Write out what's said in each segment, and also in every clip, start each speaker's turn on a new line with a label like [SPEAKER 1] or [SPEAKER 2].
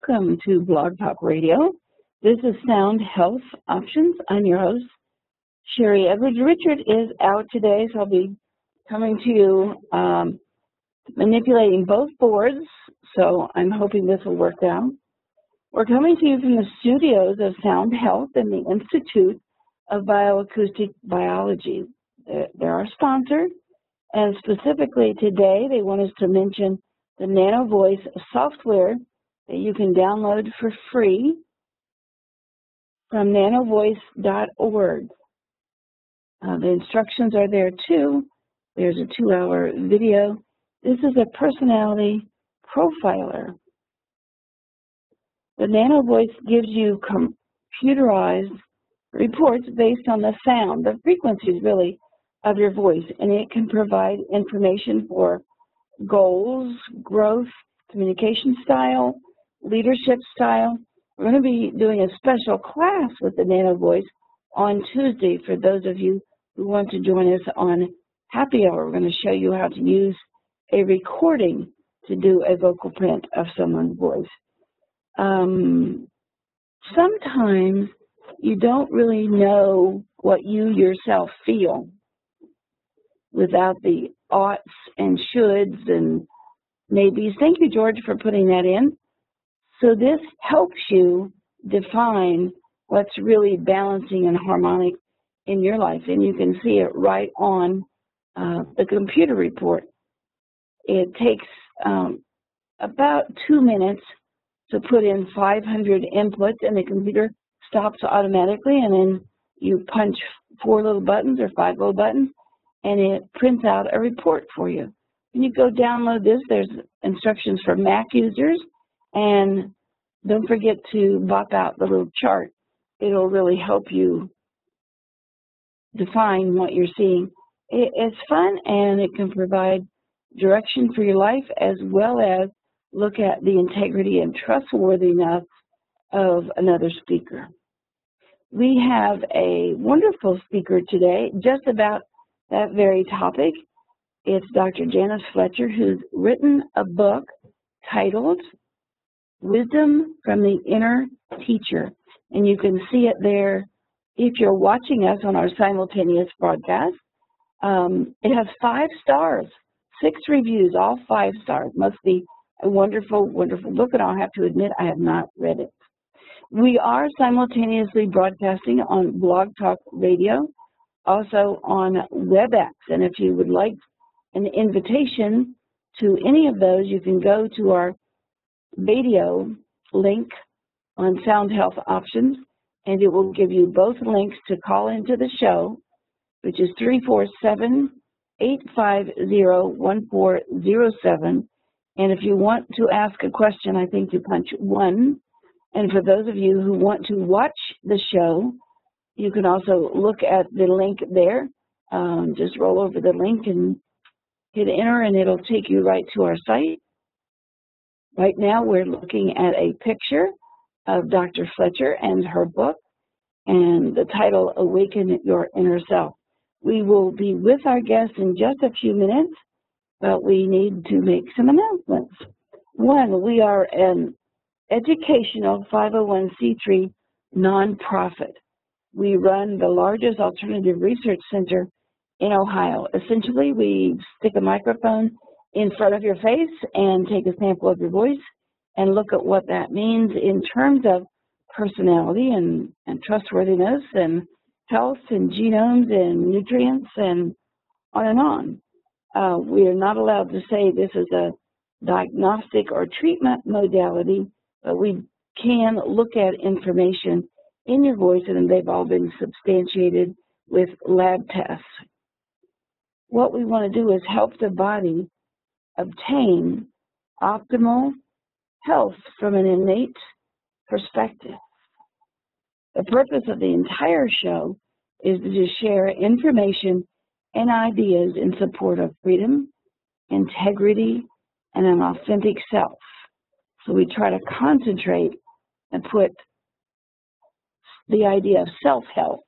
[SPEAKER 1] welcome to Blog Talk Radio. This is Sound Health Options. I'm your host, Sherry Edwards. Richard is out today, so I'll be coming to you manipulating both boards, so I'm hoping this will work out. We're coming to you from the studios of Sound Health and the Institute of Bioacoustic Biology. They're our sponsor, and specifically today they want us to mention the Nano Voice software that you can download for free from nanovoice.org. The instructions are there too. There's a 2-hour video. This is a personality profiler. The Nano Voice gives you computerized reports based on the sound, the frequencies really, of your voice, and it can provide information for goals, growth, communication style, leadership style. We're going to be doing a special class with the Nano Voice on Tuesday for those of you who want to join us on Happy Hour. We're going to show you how to use a recording to do a vocal print of someone's voice. Sometimes you don't really know what you yourself feel without the oughts and shoulds and maybes. Thank you, George, for putting that in. So this helps you define what's really balancing and harmonic in your life, and you can see it right on the computer report. It takes about 2 minutes to put in 500 inputs, and the computer stops automatically, and then you punch 4 little buttons or 5 little buttons, and it prints out a report for you. When you go download this, there's instructions for Mac users, and don't forget to bop out the little chart. It'll really help you define what you're seeing. It's fun, and it can provide direction for your life as well as look at the integrity and trustworthiness of another speaker. We have a wonderful speaker today just about that very topic. It's Dr. Janice Fletcher, who's written a book titled Wisdom from the Inner Teacher. And you can see it there if you're watching us on our simultaneous broadcast. It has 5 stars, 6 reviews, all 5 stars. Must be a wonderful, wonderful book, and I'll have to admit I have not read it. We are simultaneously broadcasting on Blog Talk Radio, also on WebEx, and if you would like an invitation to any of those, you can go to our video link on Sound Health Options, and it will give you both links to call into the show, which is 347-850-1407. And if you want to ask a question, I think you punch 1. And for those of you who want to watch the show, you can also look at the link there. Just roll over the link and hit enter, and it'll take you right to our site. Right now, we're looking at a picture of Dr. Fletcher and her book, and the title, Awaken Your Inner Self. We will be with our guests in just a few minutes, but we need to make some announcements. 1, we are an educational 501c3 nonprofit. We run the largest alternative research center in Ohio. Essentially, we stick a microphone in front of your face and take a sample of your voice and look at what that means in terms of personality and trustworthiness and health and genomes and nutrients and on and on. We are not allowed to say this is a diagnostic or treatment modality, but we can look at information in your voice, and they've all been substantiated with lab tests. What we want to do is help the body obtain optimal health from an innate perspective. The purpose of the entire show is to share information and ideas in support of freedom, integrity, and an authentic self. So we try to concentrate and put the idea of self-help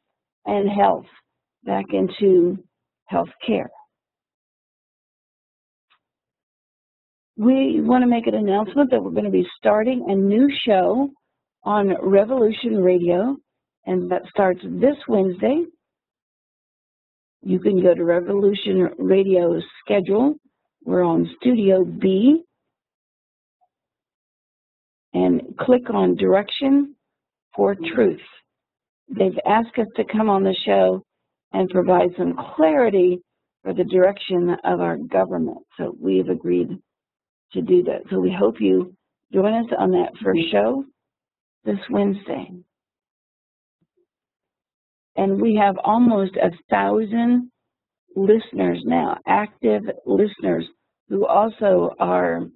[SPEAKER 1] and health back into health care. we want to make an announcement that we're going to be starting a new show on Revolution Radio, and that starts this Wednesday. You can go to Revolution Radio's schedule. We're on Studio B, and click on Direction for Truth. They've asked us to come on the show and provide some clarity for the direction of our government. So we've agreed to do that. So we hope you join us on that first show this Wednesday. And we have almost 1,000 listeners now, active listeners, who also are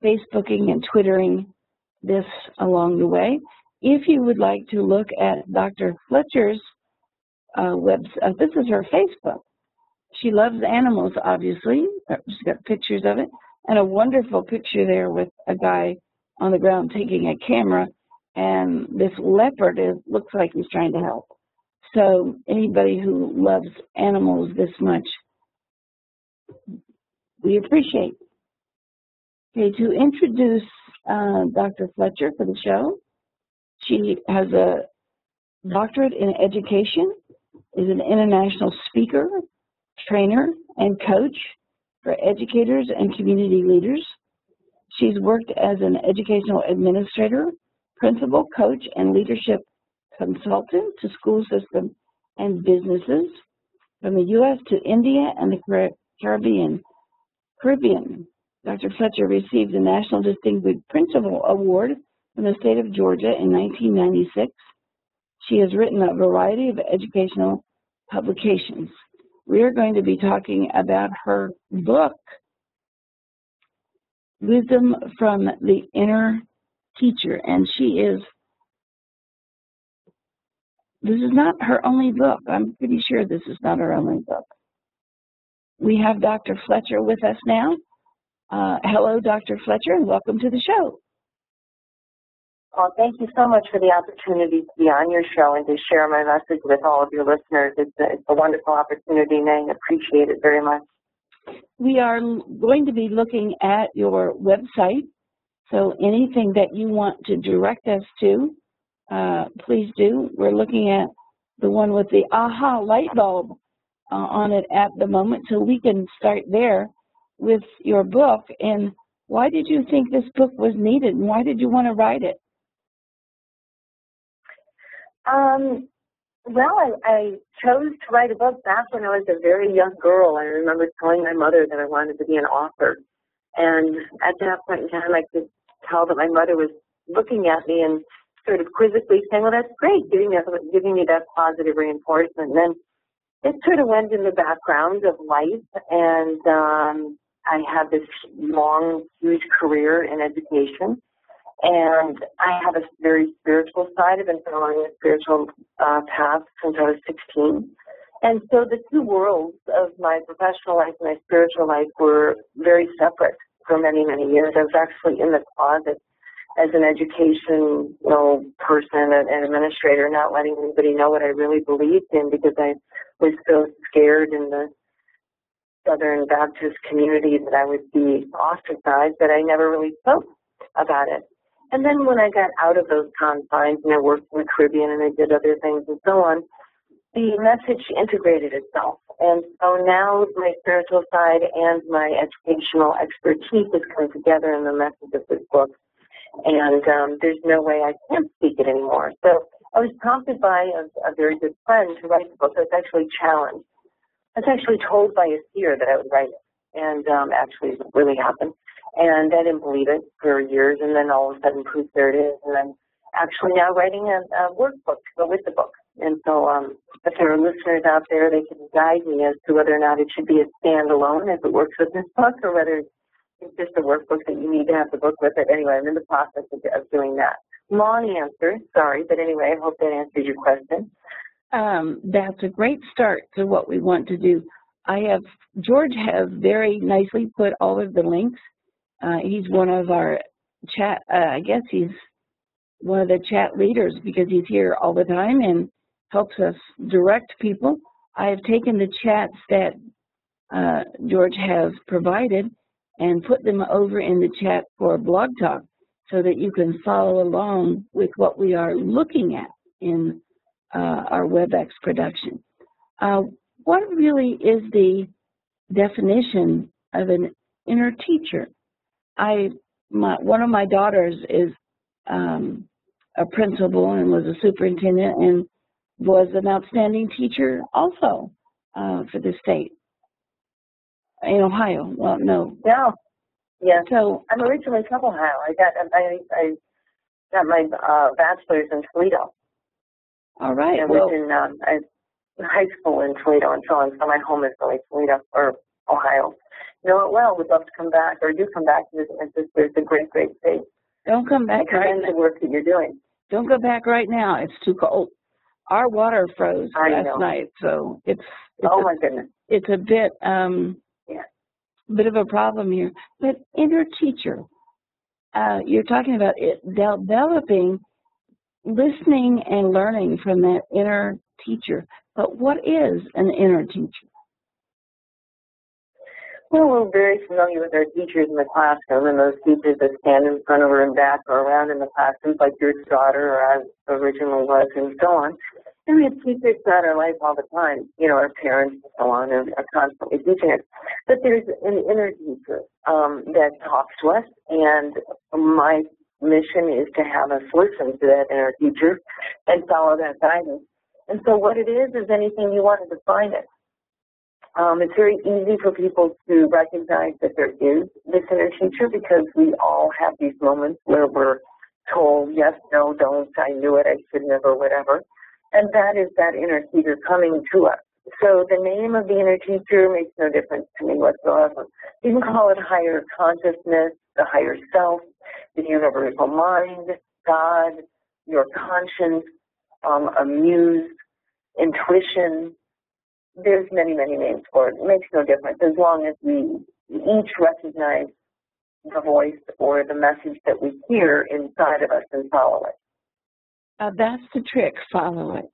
[SPEAKER 1] Facebooking and Twittering this along the way. If you would like to look at Dr. Fletcher's website, this is her Facebook. She loves animals, obviously. She's got pictures of it, and a wonderful picture there with a guy on the ground taking a camera, and this leopard looks like he's trying to help. So anybody who loves animals this much, we appreciate. Okay, to introduce Dr. Fletcher for the show, she has a doctorate in education, is an international speaker, trainer, and coach for educators and community leaders. She's worked as an educational administrator, principal, coach, and leadership consultant to school systems and businesses from the U.S. to India and the Caribbean. Dr. Fletcher received the National Distinguished Principal Award from the state of Georgia in 1996. She has written a variety of educational publications. We are going to be talking about her book, Wisdom from the Inner Teacher, and this is not her only book. I'm pretty sure this is not her only book. We have Dr. Fletcher with us now. Hello, Dr. Fletcher, and welcome to the show.
[SPEAKER 2] Well, thank you so much for the opportunity to be on your show and to share my message with all of your listeners. It's a wonderful opportunity, and I appreciate it very much.
[SPEAKER 1] We are going to be looking at your website, so anything that you want to direct us to, please do. We're looking at the one with the aha light bulb on it at the moment, so we can start there with your book. And why did you think this book was needed, and why did you want to write it?
[SPEAKER 2] Well, I chose to write a book back when I was a very young girl. I remember telling my mother that I wanted to be an author. And at that point in time, I could tell that my mother was looking at me and sort of quizzically saying, well, that's great, giving me that positive reinforcement. And then it sort of went in the background of life, and I had this long, huge career in education. And I have a very spiritual side. I've been following a spiritual path since I was 16. And so the two worlds of my professional life and my spiritual life were very separate for many, many years. I was actually in the closet as an education person, an administrator, not letting anybody know what I really believed in because I was so scared in the Southern Baptist community that I would be ostracized that I never really spoke about it. And then when I got out of those confines and I worked in the Caribbean and I did other things and so on, the message integrated itself. And so now my spiritual side and my educational expertise has come together in the message of this book. And there's no way I can't speak it anymore. So I was prompted by a very good friend to write the book. I was actually challenged. I was actually told by a seer that I would write it. And actually it really happened. And I didn't believe it for years, and then all of a sudden, poof, there it is. And I'm actually now writing a workbook to go with the book. And so if there are listeners out there, they can guide me as to whether or not it should be a standalone, if it works with this book, or whether it's just a workbook that you need to have the book with it. Anyway, I'm in the process of doing that. Long answer, sorry, but anyway, I hope that answers your question.
[SPEAKER 1] That's a great start to what we want to do. George has very nicely put all of the links. He's one of our chat, I guess he's one of the chat leaders because he's here all the time and helps us direct people. I have taken the chats that George has provided, and put them over in the chat for Blog Talk so that you can follow along with what we are looking at in our WebEx production. What really is the definition of an inner teacher? One of my daughters is a principal and was a superintendent and was an outstanding teacher also for the state in Ohio. Well, no.
[SPEAKER 2] Yeah. Yeah.
[SPEAKER 1] So
[SPEAKER 2] I'm originally from Ohio. I got my bachelor's in Toledo.
[SPEAKER 1] All right.
[SPEAKER 2] I was in high school in Toledo and so on. So my home is really Toledo or Ohio. Know it well. Would love to come back or do come back to visit my sister. It's a great, great state.
[SPEAKER 1] Don't come back right now.
[SPEAKER 2] The work that you're doing.
[SPEAKER 1] Don't go back right now. It's too cold. Our water froze last night, so it's
[SPEAKER 2] oh my goodness.
[SPEAKER 1] It's a bit bit of a problem here. But inner teacher, you're talking about it developing, listening and learning from that inner teacher. But what is an inner teacher?
[SPEAKER 2] Well, we're very familiar with our teachers in the classroom, and those teachers that stand in front of her and back or around in the classrooms, like your daughter or I originally was, and so on. And we have teachers throughout our life all the time, our parents and so on, and are constantly teaching us. But there's an inner teacher that talks to us, and my mission is to have us listen to that inner teacher and follow that guidance. And so what it is anything you want to define it. It's very easy for people to recognize that there is this inner teacher because we all have these moments where we're told, yes, no, don't, I knew it, I should never, whatever. And that is that inner teacher coming to us. So the name of the inner teacher makes no difference to me whatsoever. You can call it higher consciousness, the higher self, the universal mind, God, your conscience, a muse, intuition. There's many, many names for it. It makes no difference as long as we each recognize the voice or the message that we hear inside of us and follow it.
[SPEAKER 1] That's the trick, follow it.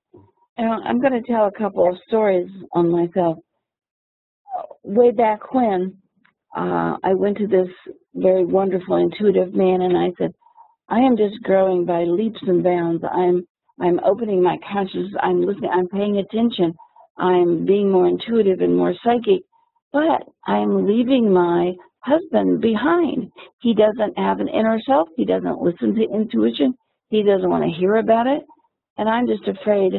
[SPEAKER 1] And I'm going to tell a couple of stories on myself. Way back when, I went to this very wonderful, intuitive man, and I said, I am just growing by leaps and bounds. I'm opening my consciousness. I'm listening. I'm paying attention. I'm being more intuitive and more psychic, but I'm leaving my husband behind. He doesn't have an inner self. He doesn't listen to intuition. He doesn't want to hear about it. And I'm just afraid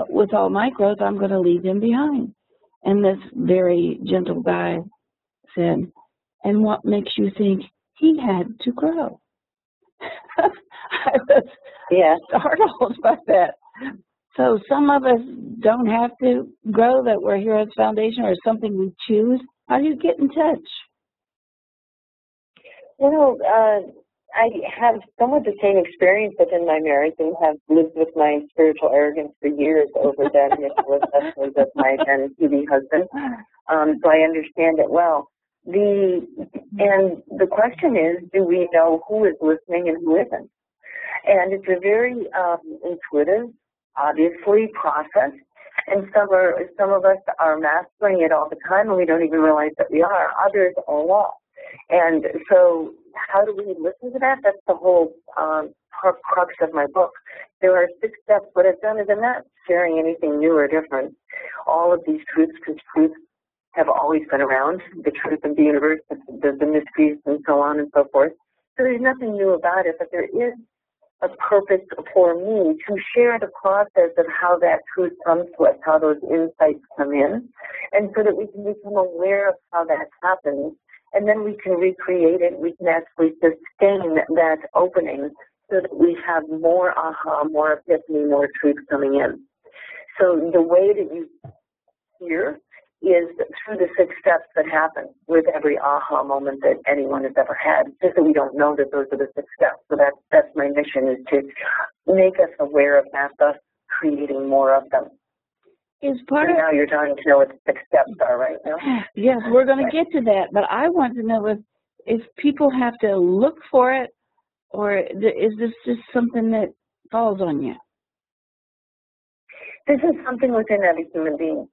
[SPEAKER 1] with all my growth, I'm going to leave him behind. And this very gentle guy said, and what makes you think he had to grow? I was startled by that. So some of us don't have to grow, that we're here as foundation or something we choose. How do you get in touch?
[SPEAKER 2] I have somewhat the same experience within my marriage and have lived with my spiritual arrogance for years over that initial assessment of my then to-be husband. So I understand it well. And the question is, do we know who is listening and who isn't? And it's a very intuitive, obviously, process. And some of us are mastering it all the time, and we don't even realize that we are. Others are not. And so how do we listen to that? That's the whole crux of my book. There are 6 steps. What I've done is I'm not sharing anything new or different. All of these truths, because truths have always been around, the truth of the universe, the mysteries, and so on and so forth. So there's nothing new about it, but there is a purpose for me to share the process of how that truth comes to us, how those insights come in, and so that we can become aware of how that happens. And then we can recreate it. We can actually sustain that opening so that we have more aha, more epiphany, more truth coming in. So the way that you hear is through the 6 steps that happen with every aha moment that anyone has ever had, just so we don't know that those are the 6 steps. So that's my mission, is to make us aware of that, thus creating more of them. Now you're trying to know what the 6 steps are right now.
[SPEAKER 1] Yes, we're going to get to that, but I want to know if people have to look for it, or is this just something that falls on you?
[SPEAKER 2] This is something within every human being.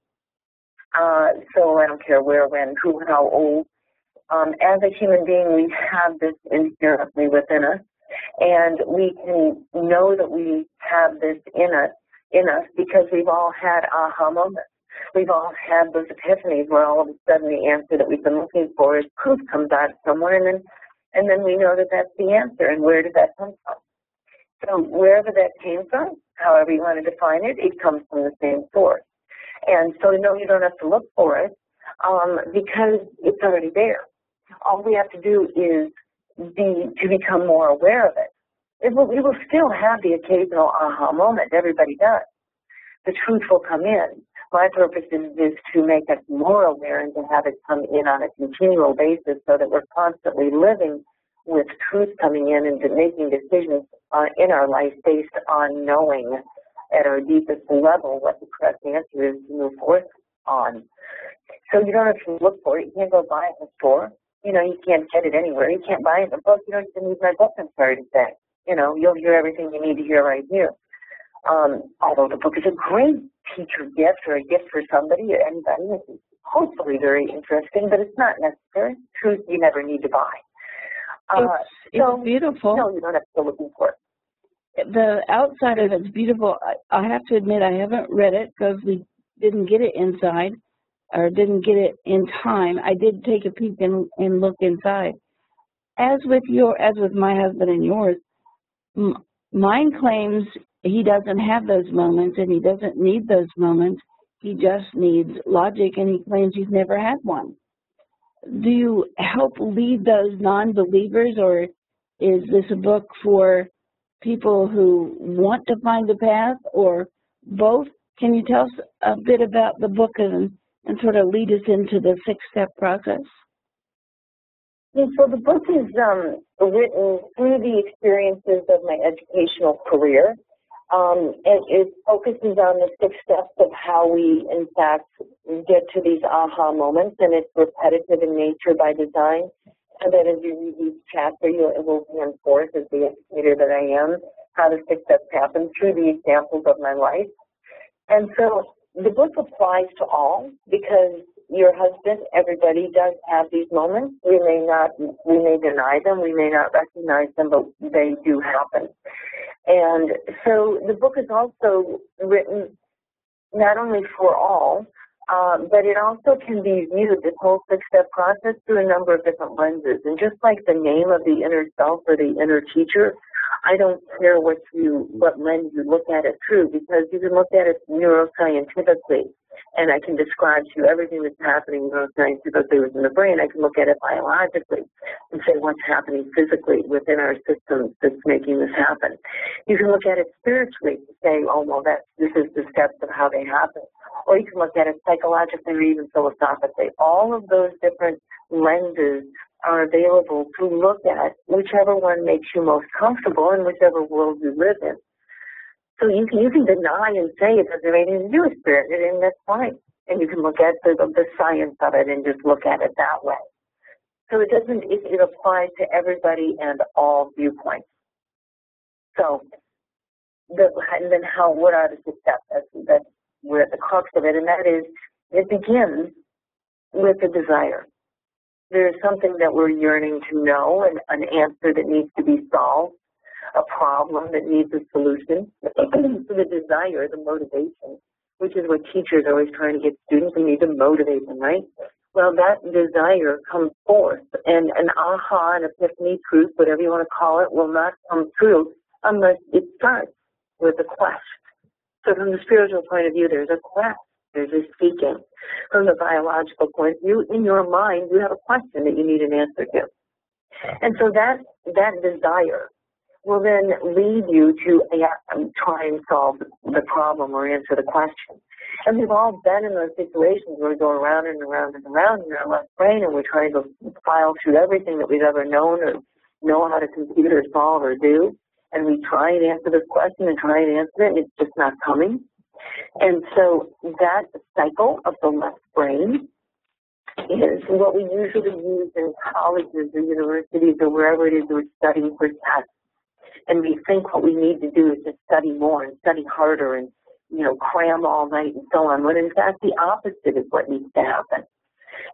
[SPEAKER 2] So I don't care where, when, who, how old. As a human being, we have this inherently within us, and we can know that we have this in us because we've all had aha moments. We've all had those epiphanies where all of a sudden the answer that we've been looking for is proof comes out somewhere, and then we know that that's the answer. And where did that come from? So wherever that came from, however you want to define it, it comes from the same source. And so no, you don't have to look for it because it's already there. All we have to do is become more aware of it. We will still have the occasional aha moment. Everybody does. The truth will come in. My purpose is to make us more aware and to have it come in on a continual basis so that we're constantly living with truth coming in and making decisions in our life based on knowing at our deepest level what the correct answer is to move forth on. So you don't have to look for it. You can't go buy it in the store. You know, you can't get it anywhere. You can't buy it in a book. You don't even need my book, I'm sorry to say. You know, you'll hear everything you need to hear right here. Although the book is a great teacher gift or a gift for somebody, anybody, it's hopefully very interesting, but it's not necessary. Truth you never need to buy.
[SPEAKER 1] It's beautiful.
[SPEAKER 2] No, you don't have to go looking for it.
[SPEAKER 1] The outside of it's beautiful. I have to admit I haven't read it because we didn't get it inside or didn't get it in time. I did take a peek and look inside. As with my husband and yours, mine claims he doesn't have those moments and he doesn't need those moments. He just needs logic, and he claims he's never had one. Do you help lead those non-believers, or is this a book for people who want to find the path, or both? Can you tell us a bit about the book and sort of lead us into the 6-step process?
[SPEAKER 2] Yeah, so the book is written through the experiences of my educational career. It focuses on the 6 steps of how we, in fact, get to these aha moments, and it's repetitive in nature by design, so that as you read each chapter, it will reinforce, as the educator that I am, how the 6 steps happen through the examples of my life. And so the book applies to all, because your husband, everybody does have these moments. We may deny them, we may not recognize them, but they do happen. And so the book is also written not only for all, but it also can be viewed, this whole 6-step process, through a number of different lenses. And just like the name of the inner self or the inner teacher, I don't care what lens you look at it through, because you can look at it neuroscientifically, and I can describe to you everything that's happening neuroscientifically within the brain. I can look at it biologically and say what's happening physically within our systems that's making this happen. You can look at it spiritually and say, oh, well, this is the steps of how they happen. Or you can look at it psychologically or even philosophically. All of those different lenses are available to look at, whichever one makes you most comfortable in whichever world you live in. So you can deny and say it doesn't have anything to do with spirit, and that's fine. And you can look at the science of it and just look at it that way. So it applies to everybody and all viewpoints. So, what are the 6 steps? That's we're at the crux of it, and that is, it begins with a desire. There's something that we're yearning to know, an answer that needs to be solved, a problem that needs a solution. So the desire, the motivation, which is what teachers are always trying to get students, we need to motivate them, right? Well, that desire comes forth, and an aha, an epiphany, truth, whatever you want to call it, will not come true unless it starts with a quest. So from the spiritual point of view, there's a quest, there's a seeking. From the biological point of view, in your mind, you have a question that you need an answer to. And so that desire will then lead you to try and solve the problem or answer the question. And we've all been in those situations where we go around and around and around in our left brain, and we're trying to file through everything that we've ever known or know how to compute or solve or do. And we try and answer this question and try and answer it, and it's just not coming. And so that cycle of the left brain is what we usually use in colleges or universities or wherever it is we're studying for tests. And we think what we need to do is to study more and study harder and, cram all night and so on. When in fact the opposite is what needs to happen.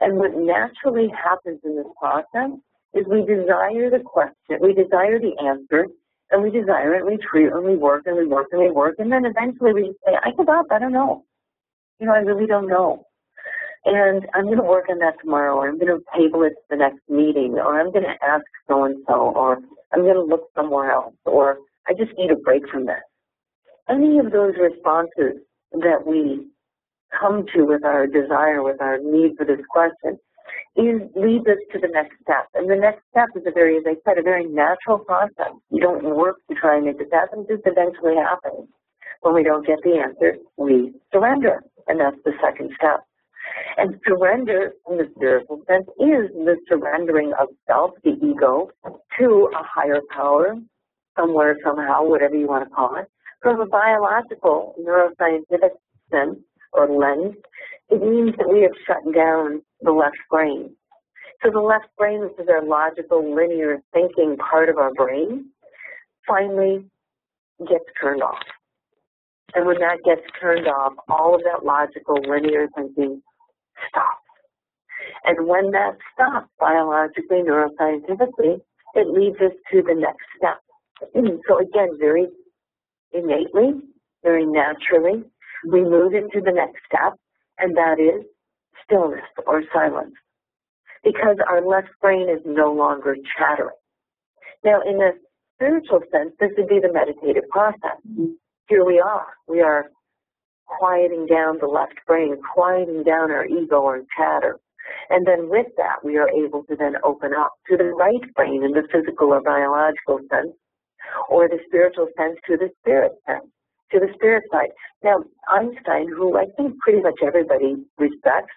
[SPEAKER 2] And what naturally happens in this process is we desire the question, we desire the answer, and we desire it, we treat it, and we work, and we work, and we work, and then eventually we just say, I give up, I don't know. I really don't know. And I'm going to work on that tomorrow, or I'm going to table it to the next meeting, or I'm going to ask so-and-so, or I'm going to look somewhere else, or I just need a break from this. Any of those responses that we come to with our desire, with our need for this question, leads us to the next step. And the next step is as I said, a very natural process. You don't work to try and make it happen, it just eventually happens. When we don't get the answer, we surrender, and that's the second step. And surrender, in the spiritual sense, is the surrendering of self, the ego, to a higher power, somewhere, somehow, whatever you want to call it. From a biological, neuroscientific sense or lens, it means that we have shut down the left brain. So the left brain, which is our logical, linear thinking part of our brain, finally gets turned off. And when that gets turned off, all of that logical, linear thinking stops. And when that stops biologically, neuroscientifically, it leads us to the next step. So again, very innately, very naturally, we move into the next step, and that is stillness or silence, because our left brain is no longer chattering. Now, in a spiritual sense, this would be the meditative process. Here we are quieting down the left brain, quieting down our ego or chatter. And then with that, we are able to then open up to the right brain in the physical or biological sense, or the spiritual sense to the spirit sense, to the spirit side. Now, Einstein, who I think pretty much everybody respects,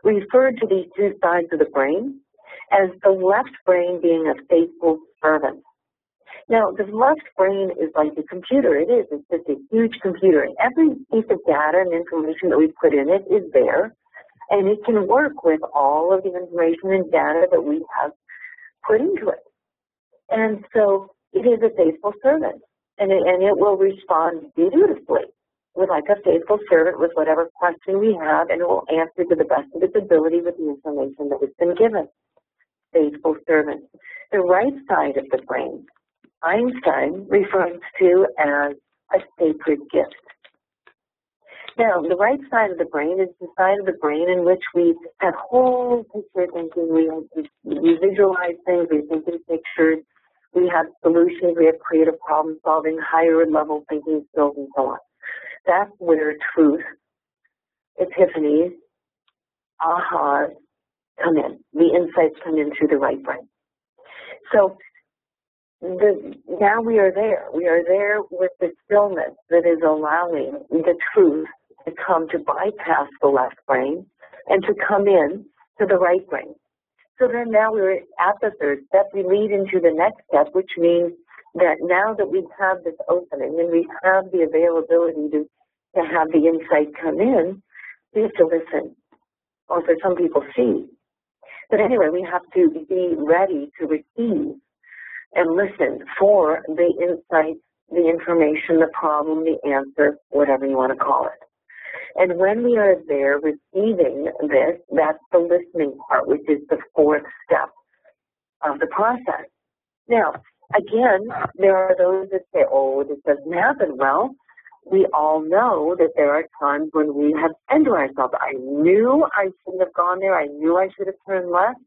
[SPEAKER 2] referred to these two sides of the brain as the left brain being a faithful servant. Now, the left brain is like a computer. It is. It's just a huge computer. And every piece of data and information that we put in it is there, and it can work with all of the information and data that we have put into it. And so it is a faithful servant, and it will respond beautifully with like a faithful servant with whatever question we have, and it will answer to the best of its ability with the information that has been given. Faithful servant. The right side of the brain, Einstein refers to as a sacred gift. Now, the right side of the brain is the side of the brain in which we have whole picture thinking, we visualize things, we think in pictures, we have solutions, we have creative problem solving, higher level thinking skills, and so on. That's where truth, epiphanies, ahas come in. The insights come in through the right brain. So now we are there. We are there with the stillness that is allowing the truth to come to bypass the left brain and to come in to the right brain. So then now we're at the third step. We lead into the next step, which means that now that we have this opening and we have the availability to have the insight come in, we have to listen, or for some people, see. But anyway, we have to be ready to receive and listen for the insight, the information, the problem, the answer, whatever you want to call it. And when we are there receiving this, that's the listening part, which is the fourth step of the process. Now, again, there are those that say, oh, this doesn't happen. Well, we all know that there are times when we have said to ourselves, I knew I shouldn't have gone there. I knew I should have turned left.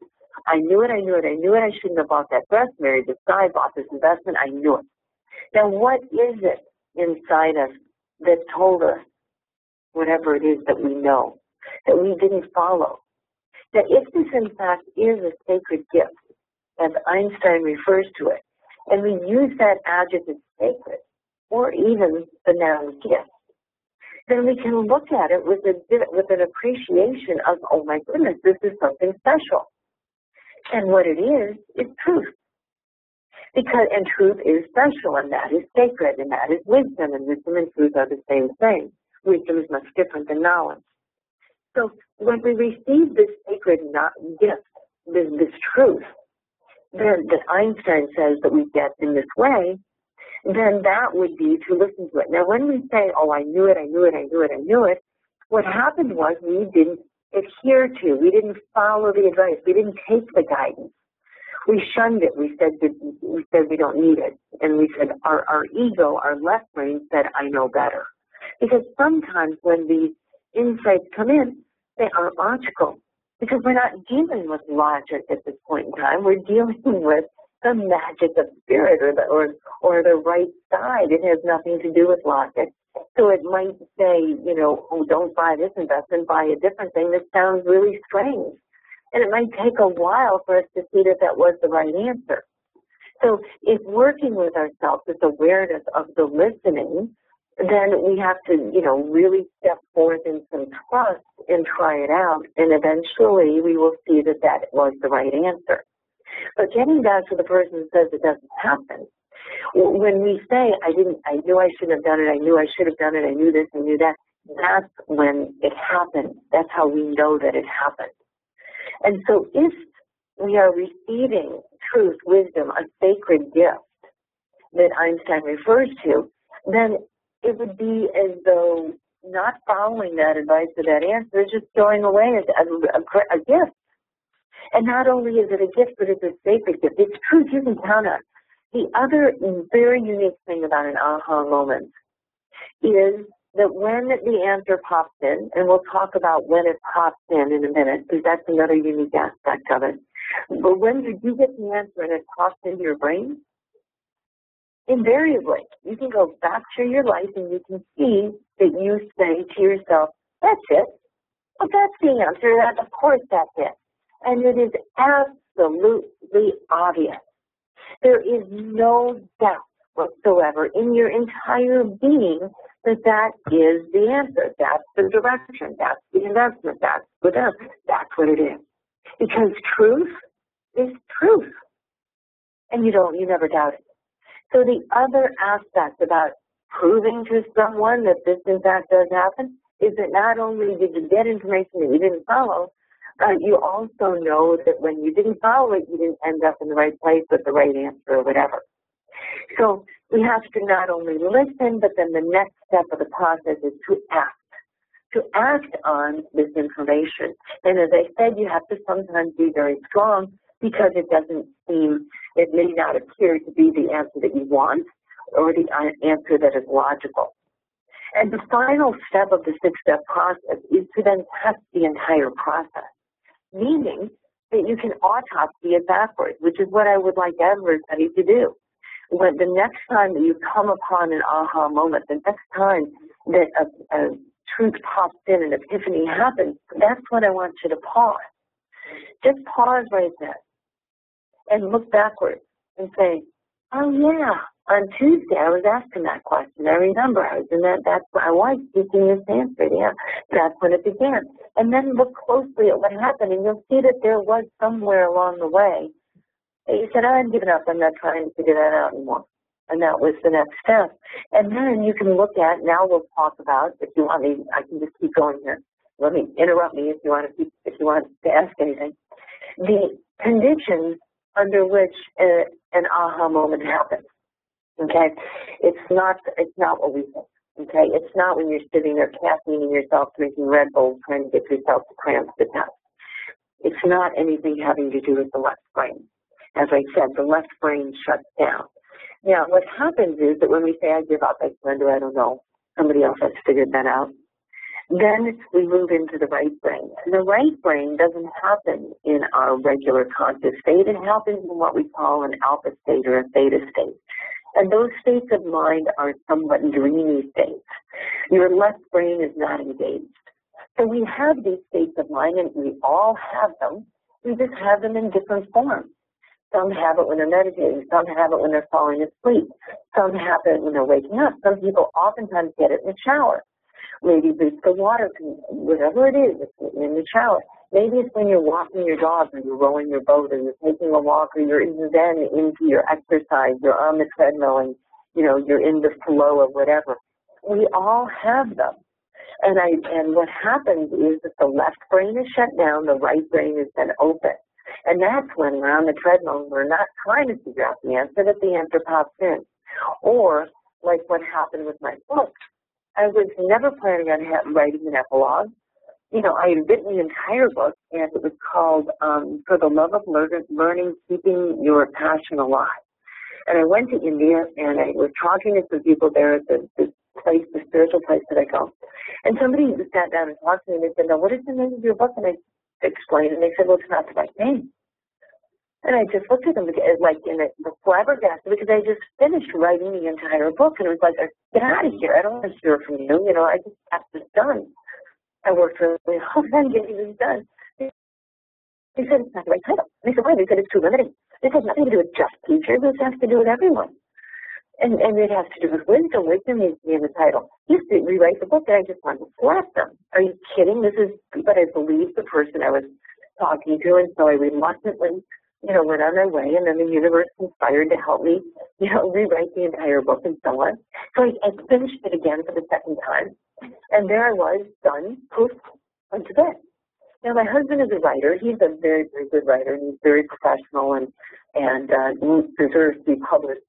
[SPEAKER 2] I knew it. I shouldn't have bought that dress, married this guy, bought this investment. I knew it. Now, what is it inside us that told us whatever it is that we know, that we didn't follow? That if this, in fact, is a sacred gift, as Einstein refers to it, and we use that adjective sacred, or even the noun gift, then we can look at it with an appreciation of, oh my goodness, this is something special. And what it is truth. And truth is special, and that is sacred, and that is wisdom, and wisdom and truth are the same thing. Wisdom is much different than knowledge. So when we receive this sacred gift, this truth, then that Einstein says that we get in this way, then that would be to listen to it. Now, when we say, oh, I knew it, what happened was we didn't adhere to. We didn't follow the advice. We didn't take the guidance. We shunned it. We said we don't need it. And we said our ego, our left brain said, I know better. Because sometimes when these insights come in, they aren't logical. Because we're not dealing with logic at this point in time. We're dealing with the magic of spirit or the right side. It has nothing to do with logic. So it might say, you know, oh, don't buy this investment, buy a different thing. That sounds really strange. And it might take a while for us to see that that was the right answer. So if working with ourselves is awareness of the listening, then we have to, you know, really step forth in some trust and try it out. And eventually we will see that that was the right answer. But getting back to the person who says it doesn't happen, when we say, I knew I shouldn't have done it, I knew I should have done it, I knew this, I knew that, that's when it happened. That's how we know that it happened. And so if we are receiving truth, wisdom, a sacred gift that Einstein refers to, then it would be as though not following that advice or that answer is just throwing away a gift. And not only is it a gift, but it's a sacred gift. It's truth you can count on. The other very unique thing about an aha moment is that when the answer pops in, and we'll talk about when it pops in a minute, because that's another unique aspect of it. But when you do get the answer and it pops into your brain, invariably, you can go back through your life and you can see that you say to yourself, that's it. Well, that's the answer. That, of course, that's it. And it is absolutely obvious. There is no doubt whatsoever in your entire being that that is the answer. That's the direction. That's the investment. That's what it is. Because truth is truth. And you never doubt it. So the other aspect about proving to someone that this in fact does happen is that not only did you get information that you didn't follow, you also know that when you didn't follow it, you didn't end up in the right place with the right answer or whatever. So we have to not only listen, but then the next step of the process is to act on this information. And as I said, you have to sometimes be very strong because it may not appear to be the answer that you want or the answer that is logical. And the final step of the 6-step process is to then test the entire process, meaning that you can autopsy it backwards, which is what I would like everybody to do. When the next time that you come upon an aha moment, the next time that a truth pops in, an epiphany happens, that's when I want you to pause. Just pause right there and look backwards and say, oh yeah, on Tuesday I was asking that question. I remember I was in that's why I was seeking this answer. Yeah, that's when it began. And then look closely at what happened and you'll see that there was somewhere along the way that you said, I'm giving up, I'm not trying to figure that out anymore. And that was the next step. And then you can look at, now we'll talk about, if you want me, I can just keep going here. Let me interrupt me if you want to ask anything. The conditions under which an aha moment happens. Okay, it's not what we think. Okay, it's not when you're sitting there caffeining yourself, drinking Red Bull, trying to get yourself to cram to death. It's not anything having to do with the left brain. As I said, the left brain shuts down. Now, what happens is that when we say, I give up, I surrender, I don't know, somebody else has figured that out, then we move into the right brain. And the right brain doesn't happen in our regular conscious state. It happens in what we call an alpha state or a theta state. And those states of mind are somewhat dreamy states. Your left brain is not engaged. So we have these states of mind, and we all have them. We just have them in different forms. Some have it when they're meditating. Some have it when they're falling asleep. Some have it when they're waking up. Some people oftentimes get it in the shower. Maybe it's the water, whatever it is, it's in the shower. Maybe it's when you're walking your dog or you're rowing your boat or you're taking a walk or you're then into your exercise, you're on the treadmill and, you're in the flow of whatever. We all have them. And what happens is that the left brain is shut down, the right brain is then open. And that's when we're on the treadmill and we're not trying to figure out the answer, that the answer pops in. Or like what happened with my book. I was never planning on writing an epilogue. you know, I had written the entire book, and it was called For the Love of Learning, Keeping Your Passion Alive. And I went to India, and I was talking to some people there at this place, the spiritual place that I go. And somebody sat down and talked to me, and they said, "Now, what is the name of your book?" And I explained, and they said, "Well, it's not the right name." And I just looked at them like in a flabbergasted, because I just finished writing the entire book, and it was like, "Get out of here! I don't want to hear from you. You know, I just got this done. I worked really hard on getting this done." They said, "It's not the right title." And I said, "Why?" They said, "It's too limiting." This has nothing to do with just teachers. This has to do with everyone. And it has to do with wisdom. Wisdom needs to be in the title. He used to rewrite the book, and I just wanted to slap them. Are you kidding? This is, but I believed the person I was talking to, and so I reluctantly, you know, went on my way, and then the universe conspired to help me, you know, rewrite the entire book and so on. So I finished it again for the second time, and there I was, done, poof, went to bed. Now, my husband is a writer. He's a very, very good writer, and he's very professional and deserves to be published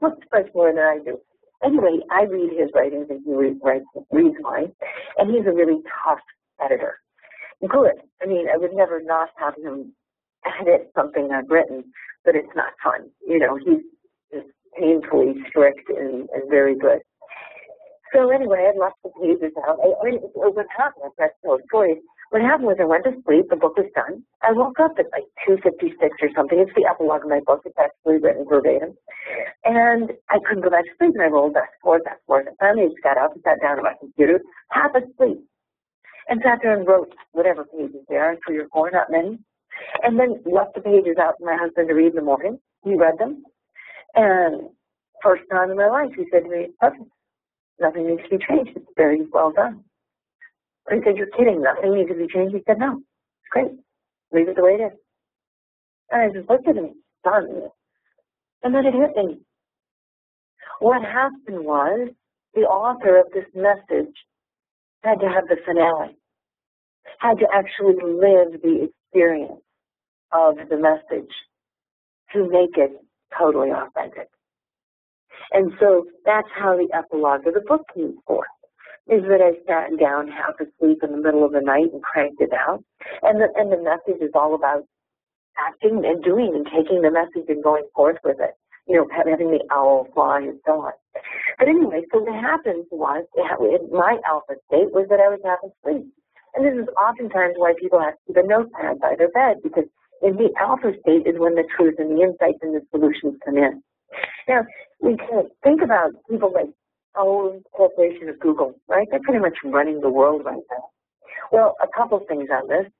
[SPEAKER 2] much more than I do. Anyway, I read his writings, and he reads mine, and he's a really tough editor. Good. I mean, I would never not have him edit something I've written, but it's not fun. You know, he's just painfully strict and very good. So anyway, I left the pages out. What happened, that's no story. What happened was I went to sleep, the book was done. I woke up at like 2:56 or something. It's the epilogue of my book. It's actually written verbatim. And I couldn't go back to sleep, and I rolled back and forth. And finally I just got up and sat down at my computer, half asleep, and sat there and wrote whatever pages there are, 3 or 4, not many. And then left the pages out for my husband to read in the morning. He read them. And first time in my life, he said to me, "Perfect. Nothing needs to be changed. It's very well done." I said, "You're kidding. Nothing needs to be changed." He said, "No, it's great. Leave it the way it is." And I just looked at him, stunned. And then it hit me. What happened was the author of this message had to have the finale, had to actually live the experience of the message to make it totally authentic. And so that's how the epilogue of the book came forth, is that I sat down half asleep in the middle of the night and cranked it out. And the message is all about acting and doing and taking the message and going forth with it, you know, having the owl fly and so on. But anyway, so what happened was, my alpha state was that I was half asleep. And this is oftentimes why people have to keep a notepad by their bed, because in the alpha state is when the truth and the insights and the solutions come in. Now, we can think about people like corporation of Google, right? They're pretty much running the world right now. Well, a couple things on this.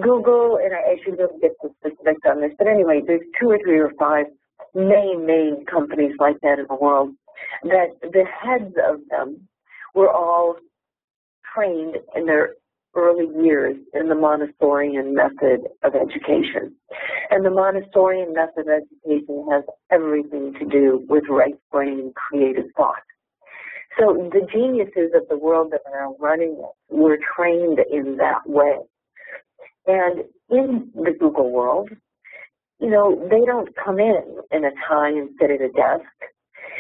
[SPEAKER 2] Google, and I should get the specifics on this, but anyway, there's 2 or 3 or 5 main companies like that in the world, that the heads of them were all trained in their early years in the Montessorian method of education. And the Montessorian method of education has everything to do with right brain creative thought. So the geniuses of the world that are running it were trained in that way. And in the Google world, you know, they don't come in a tie and sit at a desk.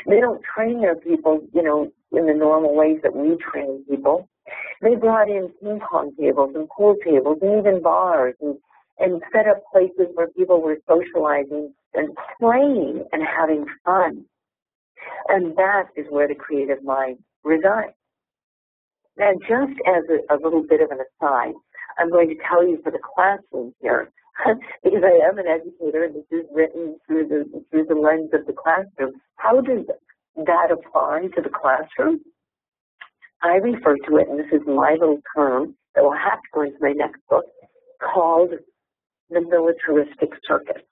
[SPEAKER 2] They don't train their people, you know, in the normal ways that we train people. They brought in ping pong tables and pool tables and even bars and set up places where people were socializing and playing and having fun. And that is where the creative mind resides. Now, just as a little bit of an aside, I'm going to tell you for the classroom here, because I am an educator and this is written through the lens of the classroom. How does that apply to the classroom? I refer to it, and this is my little term that will have to go into my next book, called the militaristic circus.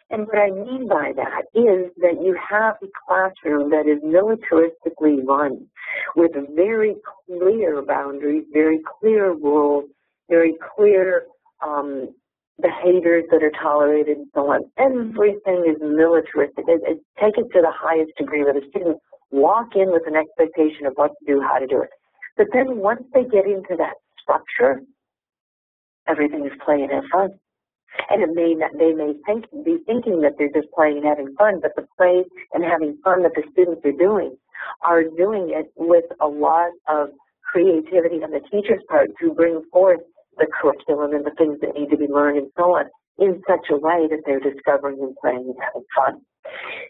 [SPEAKER 2] And what I mean by that is that you have a classroom that is militaristically run with very clear boundaries, very clear rules, very clear behaviors that are tolerated and so on. Everything is militaristic. Take it to the highest degree where the students walk in with an expectation of what to do, how to do it. But then once they get into that structure, everything is play and have fun. And they may be thinking that they're just playing and having fun, but the play and having fun that the students are doing it with a lot of creativity on the teacher's part to bring forth the curriculum and the things that need to be learned and so on in such a way that they're discovering and playing and having fun.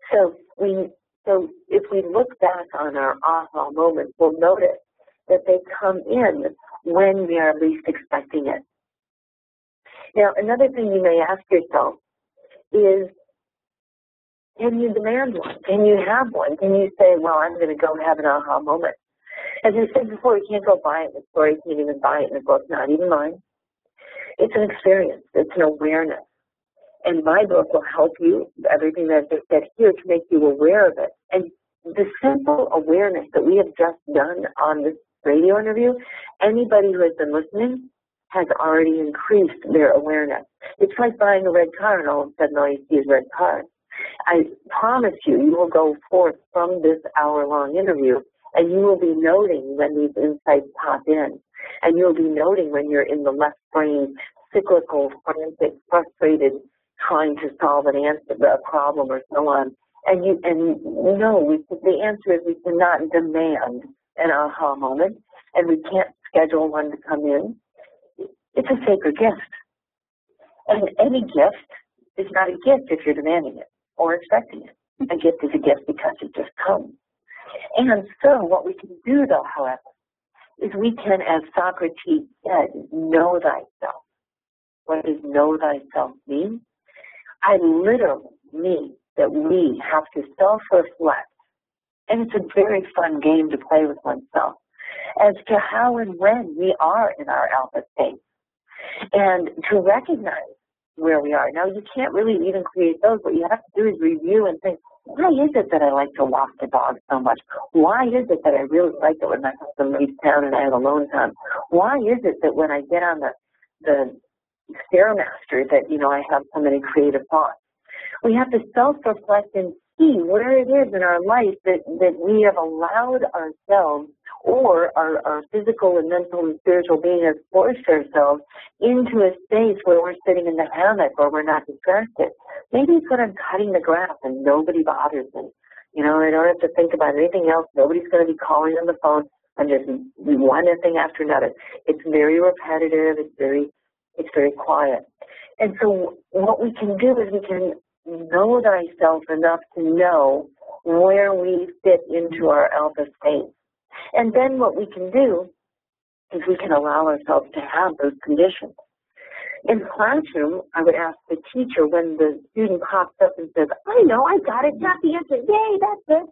[SPEAKER 2] So if we look back on our aha moments, we'll notice that they come in when we are least expecting it. Now, another thing you may ask yourself is, can you demand one? Can you have one? Can you say, well, I'm going to go have an aha moment? As I said before, you can't go buy it in the store. You can't even buy it in a book, not even mine. It's an experience. It's an awareness. And my book will help you, everything that I said here, to make you aware of it. And the simple awareness that we have just done on this radio interview, anybody who has been listening has already increased their awareness. It's like buying a red car and all of a sudden all you see is red cars. I promise you, you will go forth from this hour-long interview and you will be noting when these insights pop in. And you'll be noting when you're in the left brain, cyclical, frantic, frustrated, trying to solve an answer, a problem or so on. And no, the answer is we cannot demand an aha moment, and we can't schedule one to come in. It's a sacred gift. And any gift is not a gift if you're demanding it or expecting it. A gift is a gift because it just comes. And so what we can do, though, however, is we can, as Socrates said, know thyself. What does know thyself mean? I literally mean that we have to self-reflect, and it's a very fun game to play with oneself, as to how and when we are in our alpha state, and to recognize where we are. Now, you can't really even create those. What you have to do is review and think, why is it that I like to walk the dog so much? Why is it that I really like it when my husband leaves town and I have alone time? Why is it that when I get on the Stairmaster that, I have so many creative thoughts? We have to self-reflect and see where it is in our life that we have allowed ourselves, or our physical and mental and spiritual being has forced ourselves into a space where we're sitting in the hammock or we're not distracted. Maybe it's when I'm cutting the grass and nobody bothers me. I don't have to think about anything else. Nobody's going to be calling on the phone. I'm just one thing after another. It's very repetitive. It's very quiet. And so what we can do is we can know thyself enough to know where we fit into our alpha state. And then what we can do is we can allow ourselves to have those conditions. In the classroom, I would ask the teacher when the student pops up and says, I know, I got it, got the answer, yay, that's it.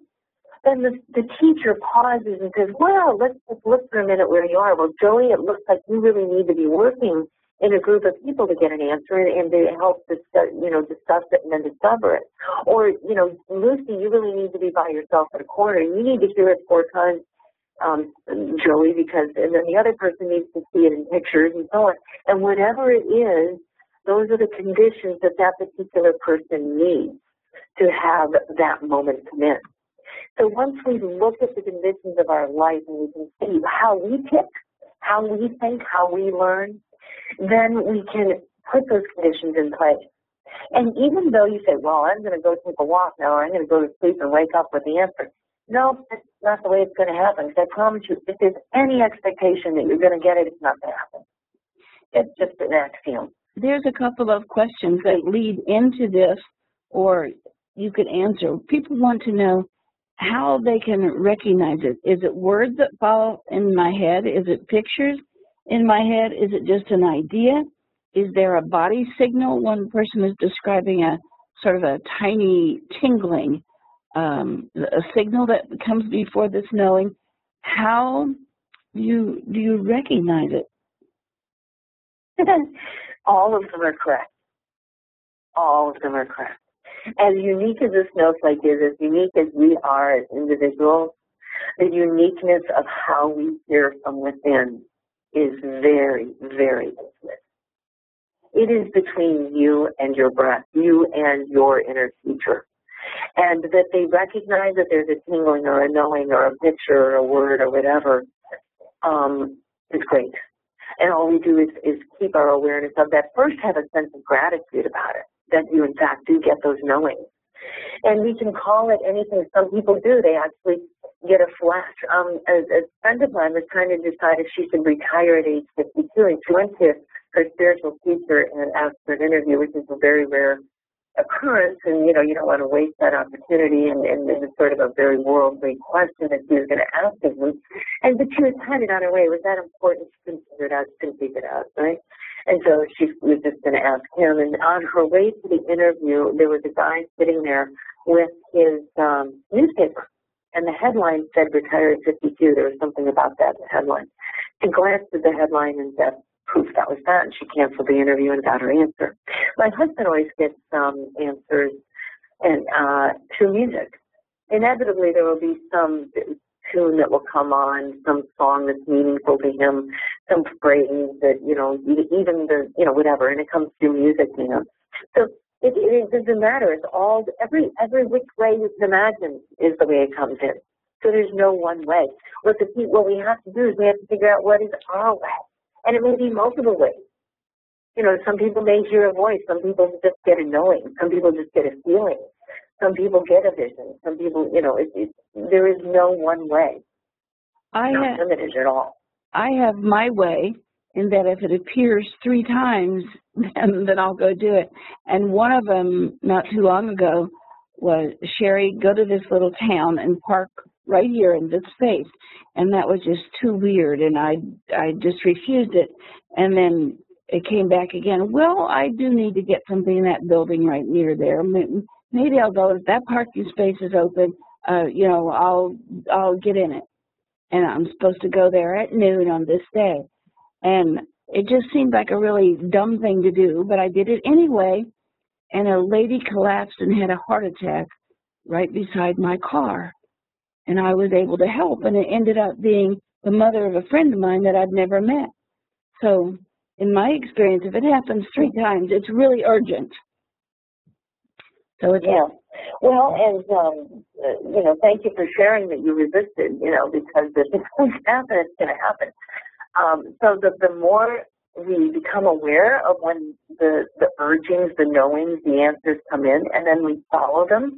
[SPEAKER 2] Then the teacher pauses and says, well, let's just look for a minute where you are. Well, Joey, it looks like you really need to be working in a group of people to get an answer and to help discuss it and then discover it. Or, Lucy, you really need to be by yourself in a corner. You need to hear it 4 times, Joey, and then the other person needs to see it in pictures and so on. And whatever it is, those are the conditions that particular person needs to have that moment come in. So once we look at the conditions of our life and we can see how we pick, how we think, how we learn, then we can put those conditions in place. And even though you say, well, I'm going to go take a walk now, or I'm going to go to sleep and wake up with the answer. No, that's not the way it's going to happen. Because I promise you, if there's any expectation that you're going to get it, it's not going to happen. It's just an axiom.
[SPEAKER 1] There's a couple of questions that lead into this, or you could answer. People want to know how they can recognize it. Is it words that fall in my head? Is it pictures in my head? Is it just an idea? Is there a body signal? One person is describing a sort of a tiny tingling, a signal that comes before this knowing. How do you recognize it?
[SPEAKER 2] All of them are correct. All of them are correct. As unique as a snowflake is, as unique as we are as individuals, the uniqueness of how we hear from within is very, very intimate. It is between you and your breath, you and your inner teacher. And that they recognize that there's a tingling or a knowing or a picture or a word or whatever is great. And all we do is keep our awareness of that. First, have a sense of gratitude about it, that you, in fact, do get those knowings. And we can call it anything. Some people do. They actually get a flash. A friend of mine was trying to decide if she should retire at age 52, and she went to her spiritual teacher and asked for an interview, which is a very rare occurrence, and you don't want to waste that opportunity, and it was sort of a very worldly question that she was going to ask of him, but she was kind of on her way. It was that important, she couldn't figure it out, she couldn't figure it out, right? And so she was just going to ask him, and on her way to the interview, there was a guy sitting there with his newspaper, and the headline said "Retired at 52." There was something about that in the headline. She glanced at the headline and said, "Poof, that was that," and she canceled the interview and got her answer. My husband always gets answers and through music. Inevitably, there will be some tune that will come on, some song that's meaningful to him, some phrase that, even the, whatever, and it comes through music, So it doesn't matter. It's all, every which way you can imagine is the way it comes in. So there's no one way. What we have to do is we have to figure out what is our way. And it may be multiple ways. Some people may hear a voice. Some people just get a knowing. Some people just get a feeling. Some people get a vision. Some people, there is no one way. Not limited at all.
[SPEAKER 1] I have my way in that if it appears 3 times, then I'll go do it. And one of them, not too long ago, was, "Sherry, go to this little town and park right here in this space." And that was just too weird, and I just refused it. And then it came back again. "Well, I do need to get something in that building right near there. Maybe I'll go if that parking space is open. I'll get in it." And I'm supposed to go there at noon on this day. And it just seemed like a really dumb thing to do, but I did it anyway. And a lady collapsed and had a heart attack right beside my car. And I was able to help, and it ended up being the mother of a friend of mine that I'd never met. So in my experience, if it happens 3 times, it's really urgent. So it's
[SPEAKER 2] Well, and thank you for sharing that you resisted, because if it's going to happen, it's going to happen. So the more we become aware of when the urgings, the knowings, the answers come in, and then we follow them,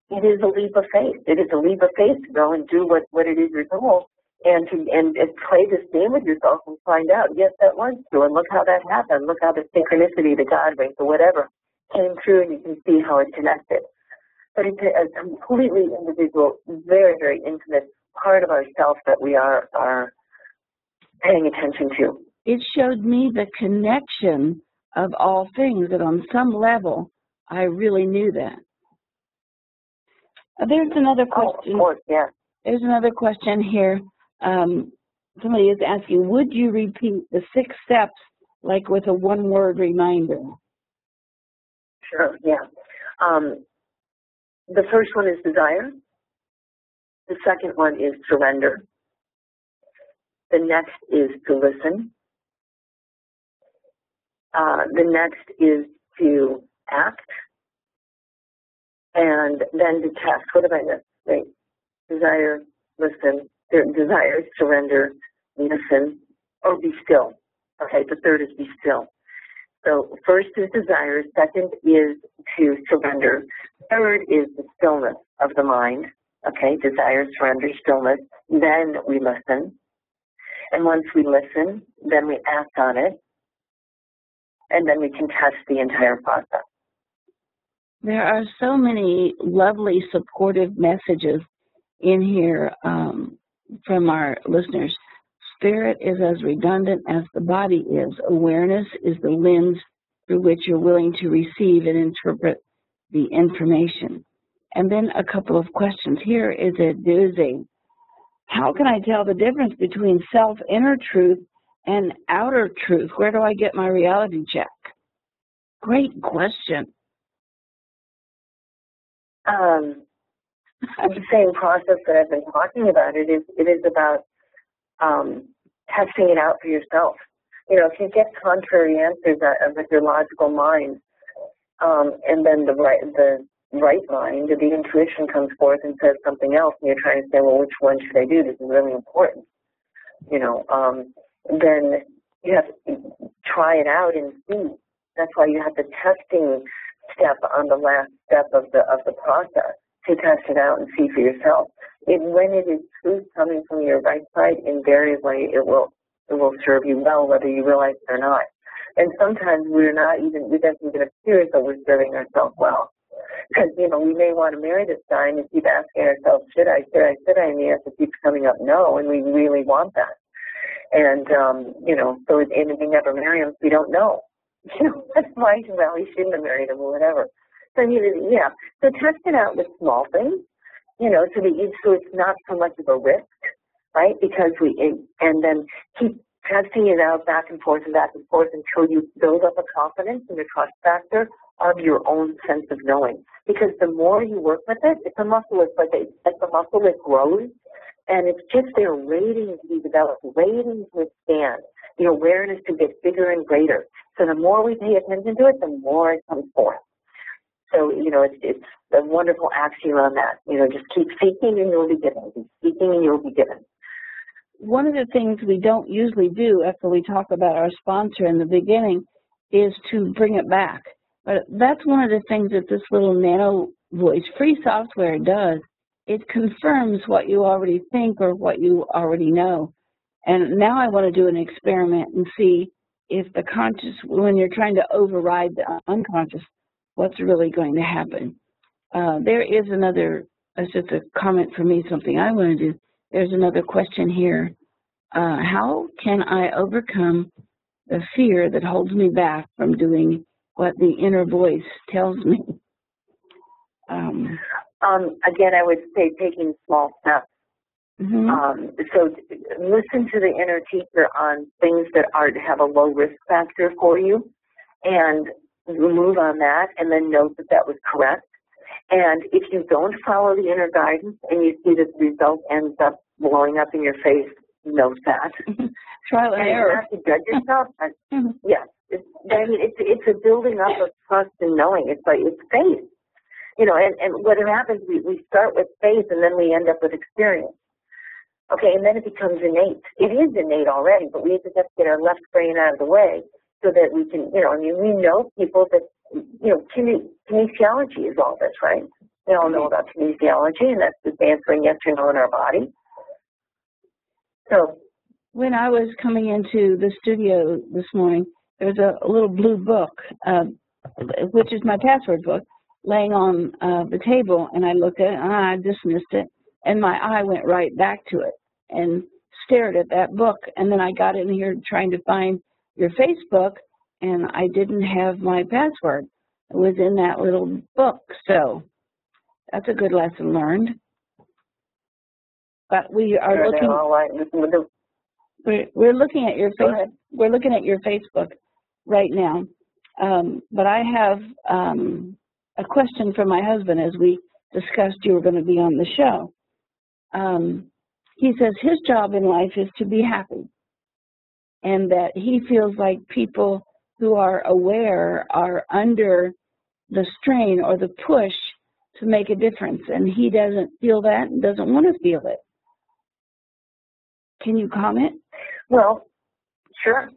[SPEAKER 2] it is a leap of faith. It is a leap of faith to go and do what it is your goal, and play this game with yourself and find out, yes, that was true, and look how that happened. Look how the synchronicity, the God wink, or whatever came through, and you can see how it connected. But it's a completely individual, very, very intimate part of ourself that we are paying attention to.
[SPEAKER 1] It showed me the connection of all things, that on some level, I really knew that. There's another question.
[SPEAKER 2] Of course, yeah.
[SPEAKER 1] There's another question here. Somebody is asking, would you repeat the 6 steps like with a 1-word reminder?
[SPEAKER 2] Sure, yeah. The first one is desire. The second one is surrender. The next is to listen. The next is to act. And then to test. What have I missed? Wait. Desire, listen. Desire, surrender, listen, or be still. Okay, the third is be still. So first is desire, second is to surrender, third is the stillness of the mind. Okay, desire, surrender, stillness. Then we listen. And once we listen, then we act on it. And then we can test the entire process.
[SPEAKER 1] There are so many lovely supportive messages in here from our listeners. Spirit is as redundant as the body is. Awareness is the lens through which you're willing to receive and interpret the information. And then a couple of questions. Here is a doozy. How can I tell the difference between self-inner truth and outer truth? Where do I get my reality check? Great question.
[SPEAKER 2] The same process that I've been talking about. It is about testing it out for yourself. If you get contrary answers with your logical mind, and then the right mind, the intuition comes forth and says something else, and you're trying to say, well, which one should I do? This is really important. Then you have to try it out and see. That's why you have the testing step on the last step of the process. to test it out and see for yourself. When it is truth coming from your right side, invariably it will serve you well, whether you realize it or not. And sometimes it doesn't even appear as though we're serving ourselves well. Because, we may want to marry this guy and keep asking ourselves, should I? And the answer keeps coming up no, and we really want that. And, so and we never marry him, we don't know. That's why, well, we shouldn't have married him or whatever. So, so test it out with small things, so it's not so much of a risk, right? And then keep testing it out back and forth until you build up a confidence and a trust factor of your own sense of knowing. Because the more you work with it, it's a muscle. It's like a muscle that grows, and it's just there waiting to be developed, waiting to expand. The awareness to get bigger and greater. So the more we pay attention to it, the more it comes forth. So, it's a wonderful axiom on that. Just keep seeking and you'll be given. Keep seeking and you'll be given.
[SPEAKER 1] One of the things we don't usually do after we talk about our sponsor in the beginning is to bring it back. But that's one of the things that this little nano voice free software does. It confirms what you already think or what you already know. And now I want to do an experiment and see if the conscious, when you're trying to override the unconscious, what's really going to happen. There is another, that's just a comment for me, something I want to do. There's another question here. How can I overcome the fear that holds me back from doing what the inner voice tells me?
[SPEAKER 2] Again, I would say taking small steps. So listen to the inner teacher on things that have a low risk factor for you, and move on that, and then note that was correct. And if you don't follow the inner guidance and you see that the result ends up blowing up in your face, note that.
[SPEAKER 1] Trial and error.
[SPEAKER 2] Not to judge yourself. Yes, it's a building up of trust and knowing. It's faith. And what happens, we start with faith and then we end up with experience. Okay, and then it becomes innate. It is innate already, but we just have to get our left brain out of the way so that we can, we know people that, kinesiology is all this, right? We all know about kinesiology, and that's just answering yes or no in our body. So
[SPEAKER 1] when I was coming into the studio this morning, there was a little blue book, which is my password book, laying on the table, and I looked at it, and I dismissed it, and my eye went right back to it and stared at that book. And then I got in here trying to find your Facebook, and I didn't have my password. It was in that little book. So that's a good lesson learned. But we are looking. We're looking at your We're looking at your Facebook right now. But I have a question from my husband. As we discussed, you were going to be on the show. He says his job in life is to be happy, and that he feels like people who are aware are under the strain or the push to make a difference, and he doesn't feel that and doesn't want to feel it. Can you comment?
[SPEAKER 2] Well, sure.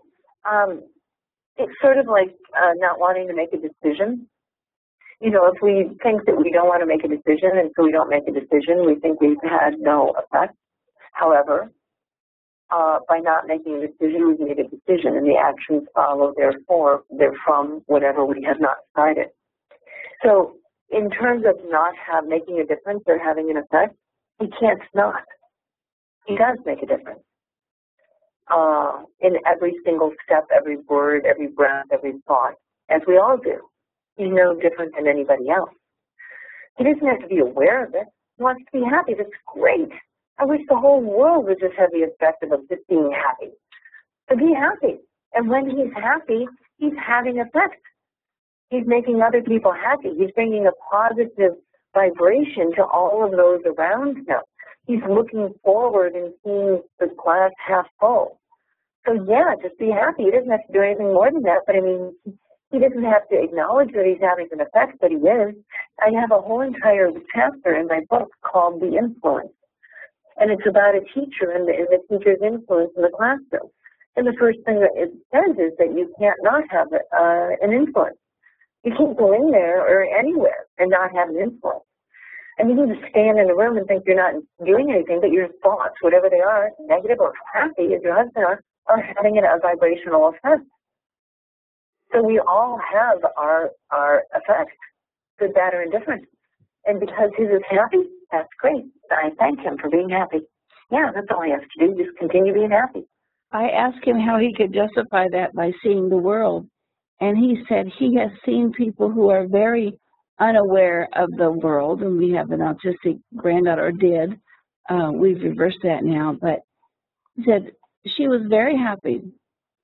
[SPEAKER 2] It's sort of like not wanting to make a decision. If we think that we don't want to make a decision and so we don't make a decision, we think we've had no effect. However, by not making a decision, we've made a decision, and the actions follow, therefore, they're from whatever we have not decided. So in terms of not making a difference or having an effect, he can't not. He does make a difference. In every single step, every word, every breath, every thought, as we all do. He's no different than anybody else. He doesn't have to be aware of it. He wants to be happy. That's great. I wish the whole world would just have the objective of just being happy. So be happy. And when he's happy, he's having effect. He's making other people happy. He's bringing a positive vibration to all of those around him. He's looking forward and seeing the glass half full. So yeah, just be happy. He doesn't have to do anything more than that. But I mean, he doesn't have to acknowledge that he's having an effect, but he is. I have a whole entire chapter in my book called The Influence. And it's about a teacher and the teacher's influence in the classroom. And the first thing that it says is that you can't not have an influence. You can't go in there or anywhere and not have an influence. And you can just stand in the room and think you're not doing anything, but your thoughts, whatever they are, negative or happy, as your husband are having a vibrational effect. So we all have our effects, good, bad, or indifferent. And because his is happy, that's great. I thank him for being happy. Yeah, that's all he has to do, just continue being happy.
[SPEAKER 1] I asked him how he could justify that by seeing the world. And he said he has seen people who are very unaware of the world. And we have an autistic granddaughter, did. We've reversed that now. But he said she was very happy,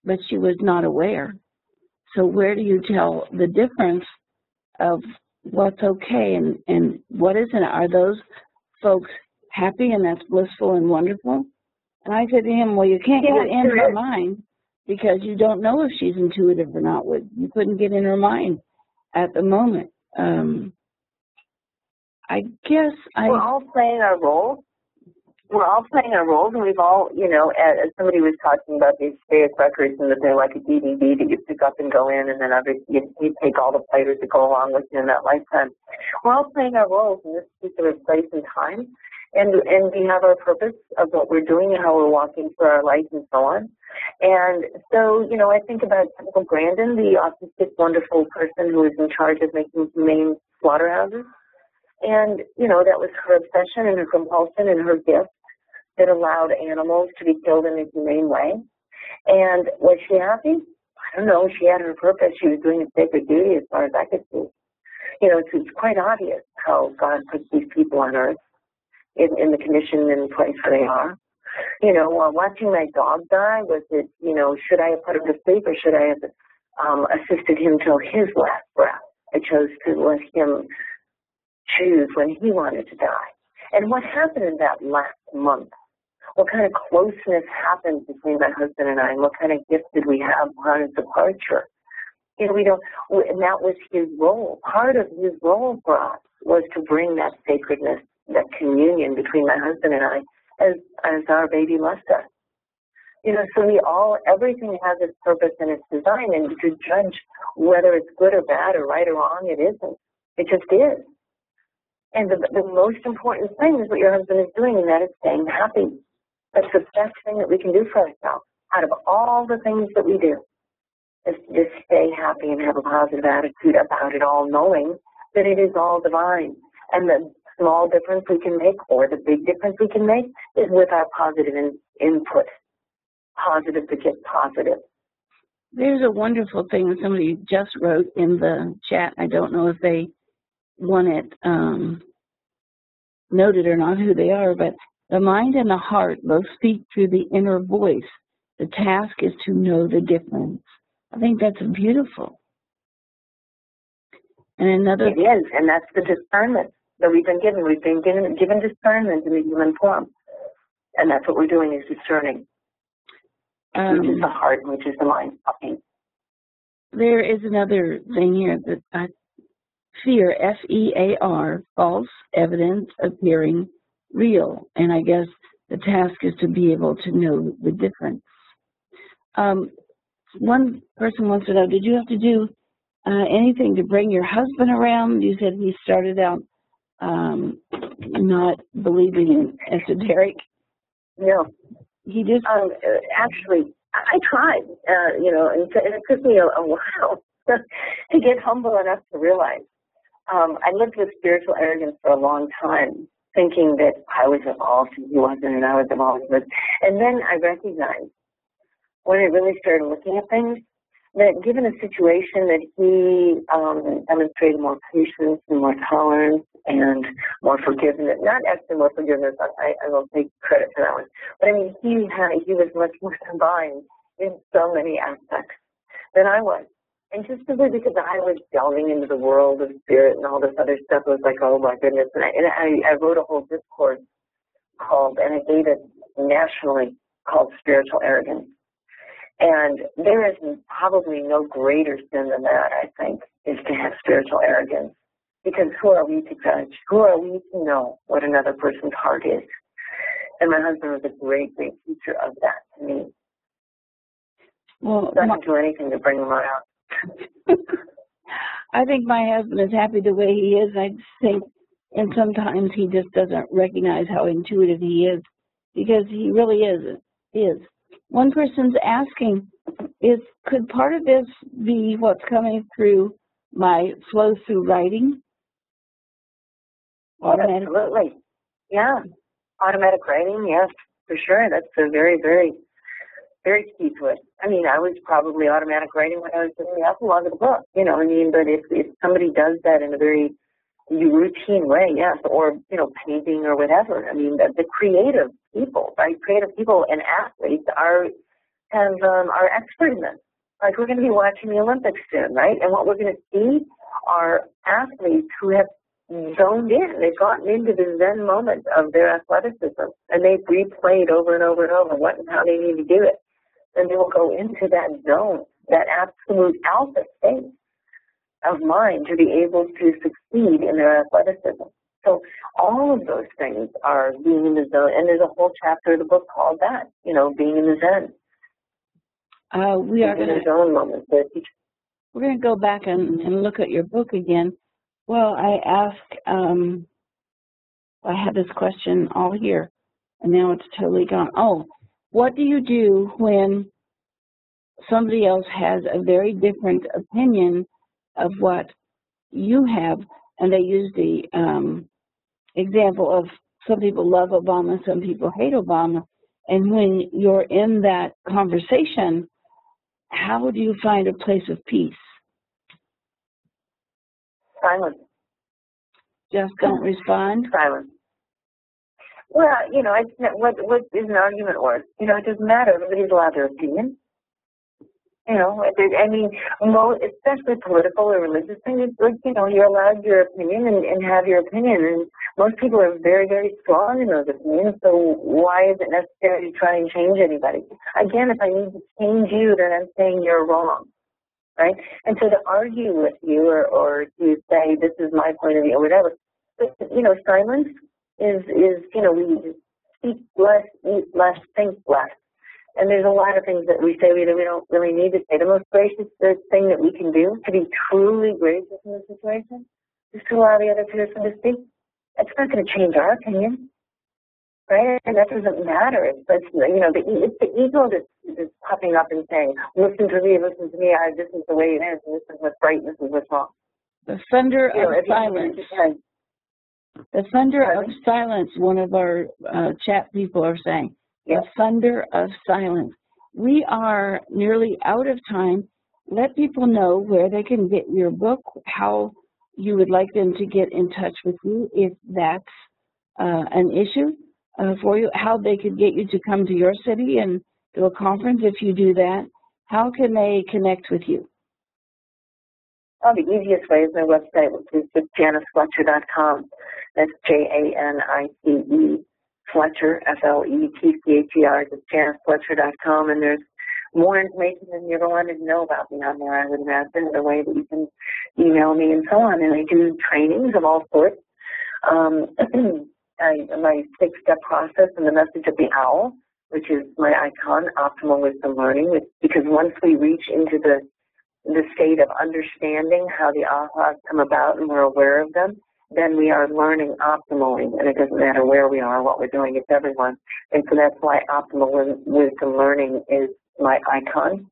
[SPEAKER 1] but she was not aware. So where do you tell the difference of what's okay and what isn't? Are those folks happy and that's blissful and wonderful? And I said to him, well, you can't get in her mind because you don't know if she's intuitive or not. You couldn't get in her mind at the moment. I guess
[SPEAKER 2] we're all playing our roles. We're all playing our roles, and we've all, as somebody was talking about these Staic records, and that they're like a DVD that you pick up and go in, and then you take all the players that go along with you in that lifetime. We're all playing our roles in this particular place and time, and we have our purpose of what we're doing and how we're walking through our life and so on. And so, I think about Uncle Brandon, the autistic, wonderful person who is in charge of making humane slaughterhouses. And, that was her obsession and her compulsion and her gift that allowed animals to be killed in a humane way. And was she happy? I don't know. She had her purpose. She was doing a sacred duty as far as I could see. It's quite obvious how God puts these people on earth in the condition and place where they are. While watching my dog die, was it, should I have put him to sleep or should I have assisted him till his last breath? I chose to let him choose when he wanted to die. And what happened in that last month? What kind of closeness happened between my husband and I, and what kind of gift did we have upon his departure? And that was his role. Part of his role for us was to bring that sacredness, that communion between my husband and I, as our baby left us. So everything has its purpose and its design, and to judge whether it's good or bad or right or wrong, it isn't. It just is. And the most important thing is what your husband is doing, and that is staying happy. That's the best thing that we can do for ourselves. Out of all the things that we do, is to just stay happy and have a positive attitude about it all, knowing that it is all divine. And the small difference we can make, or the big difference we can make, is with our positive input. Positive to get positive.
[SPEAKER 1] There's a wonderful thing that somebody just wrote in the chat. I don't know if they want it noted or not, who they are, but the mind and the heart both speak through the inner voice. The task is to know the difference. I think that's beautiful. And another...
[SPEAKER 2] It is, and that's the discernment that we've been given. We've been given discernment in the human form, and that's what we're doing, is discerning, which is the heart, which is the mind talking.
[SPEAKER 1] There is another thing here that fear, F-E-A-R, false evidence appearing real. And I guess the task is to be able to know the difference. One person wants to know, did you have to do anything to bring your husband around? You said he started out not believing in esoteric.
[SPEAKER 2] No.
[SPEAKER 1] He just...
[SPEAKER 2] actually, I tried, and it took me a while to get humble enough to realize. I lived with spiritual arrogance for a long time, thinking that I was evolved and he wasn't, and I was evolved. And then I recognized, when I really started looking at things, that given a situation that he demonstrated more patience and more tolerance and more forgiveness, not actually more forgiveness, I will take credit for that one, but I mean, he was much more divine in so many aspects than I was. And just simply because I was delving into the world of spirit and all this other stuff, I was like, oh my goodness. And I wrote a whole discourse called, and I gave it nationally, called Spiritual Arrogance. And there is probably no greater sin than that, I think, is to have spiritual arrogance. Because who are we to judge? Who are we to know what another person's heart is? And my husband was a great, great teacher of that to me.
[SPEAKER 1] Well,
[SPEAKER 2] doesn't do anything to bring him around.
[SPEAKER 1] I think my husband is happy the way he is. I think And sometimes he just doesn't recognize how intuitive he is, because he really is. One person's asking, could part of this be what's coming through my flow through writing?
[SPEAKER 2] Automatic. Absolutely. Yeah. Automatic writing, yes, for sure. That's a very, very, very key to it. I mean, I was probably automatic writing when I was doing the epilogue of the book, you know what I mean? But if somebody does that in a very routine way, yes, or, you know, painting or whatever, I mean, the creative people, right? Creative people and athletes are expert in this. Like, we're going to be watching the Olympics soon, right? And what we're going to see are athletes who have zoned in. They've gotten into the Zen moment of their athleticism, and they've replayed over and over and over what and how they need to do it. And they will go into that zone, that absolute alpha state of mind, to be able to succeed in their athleticism. So all of those things are being in the zone, and there's a whole chapter of the book called that, you know, being in the Zen.
[SPEAKER 1] We are going to
[SPEAKER 2] zone moments.
[SPEAKER 1] We're going to go back and look at your book again. Well, I had this question all here, and now it's totally gone. Oh, what do you do when somebody else has a very different opinion of what you have? And they use the example of some people love Obama, some people hate Obama. And when you're in that conversation, how do you find a place of peace?
[SPEAKER 2] Silence.
[SPEAKER 1] Just don't respond?
[SPEAKER 2] Silence. Well, you know, what is an argument worth? You know, it doesn't matter. Everybody's allowed their opinion. You know, I mean, especially political or religious things, it's like, you know, you're allowed your opinion and have your opinion. And most people are very, very strong in those opinions, so why is it necessary to try and change anybody? Again, if I need to change you, then I'm saying you're wrong, right? And so to argue with you or to say this is my point of view or whatever, but, you know, silence is, you know, we speak less, eat less, think less. And there's a lot of things that we say that we don't really need to say. The most gracious thing that we can do to be truly gracious in this situation is to allow the other person to speak. It's not going to change our opinion, right? And that doesn't matter. It's you know, it's the ego that's popping up and saying, listen to me, this is the way it is, and this is what's right, and this is what's wrong.
[SPEAKER 1] The thunder of silence. The thunder of silence, one of our chat people are saying. The thunder of silence. We are nearly out of time. Let people know where they can get your book, how you would like them to get in touch with you if that's an issue for you, how they could get you to come to your city and do a conference if you do that. How can they connect with you?
[SPEAKER 2] Oh, the easiest way is my website, which is janicefletcher.com. That's JANICE. Fletcher, FLETCHER, just janicefletcher.com, and there's more information than you ever wanted to know about me on there, I would imagine, the way that you can email me and so on. And I do trainings of all sorts. My 6-step process and the message of the owl, which is my icon, optimal wisdom learning, because once we reach into the state of understanding how the ahas come about and we're aware of them, then we are learning optimally, and it doesn't matter where we are, what we're doing, it's everyone. And so that's why optimal wisdom learning is my icon.